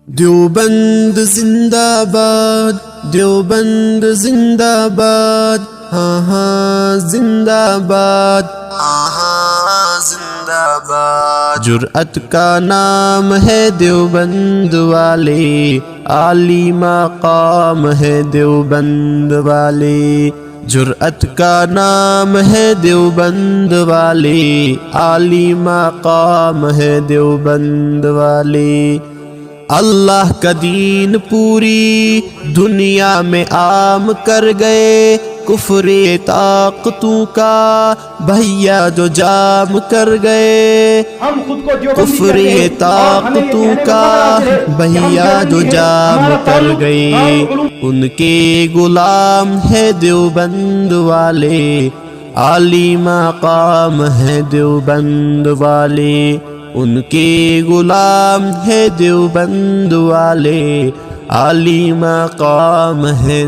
دیوبند زندہ باد، دیوبند زندہ باد، ہاں ہاں زندہ باد، ہاں ہاں زندہ باد۔ جرأت کا نام ہے دیوبند والے، عالی مقام ہے دیوبند والے۔ جرأت کا نام ہے دیوبند والے، عالی مقام ہے دیوبند والے۔ اللہ کا دین پوری دنیا میں عام کر گئے، کفر طاقتوں کا بھیا جو جام کر گئے، کفر طاقتوں کا بھیا جو جام کر گئے۔ ان کے غلام ہے دیوبند والے، عالی مقام ہے دیوبند والے۔ ان کے غلام ہے دیوبند والے، عالی مقام ہے